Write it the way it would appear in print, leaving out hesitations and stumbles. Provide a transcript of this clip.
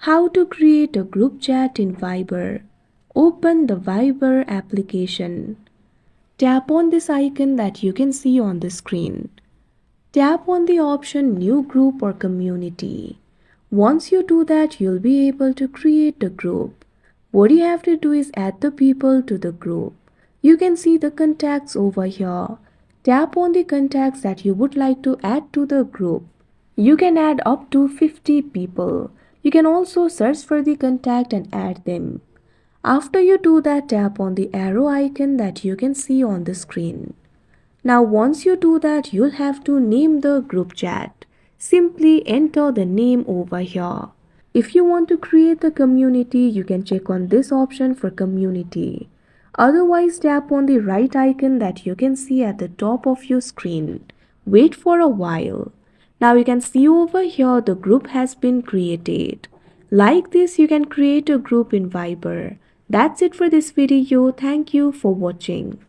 How to create a group chat in Viber. Open the Viber application. Tap on this icon that you can see on the screen. Tap on the option New Group or Community. Once you do that, you'll be able to create a group. What you have to do is add the people to the group. You can see the contacts over here. Tap on the contacts that you would like to add to the group. You can add up to 50 people. You can also search for the contact and add them. After you do that, tap on the arrow icon that you can see on the screen. Now once you do that, you'll have to name the group chat. Simply enter the name over here. If you want to create the community, you can check on this option for community. Otherwise, tap on the right icon that you can see at the top of your screen. Wait for a while. Now you can see over here the group has been created. Like this, you can create a group in Viber. That's it for this video. Thank you for watching.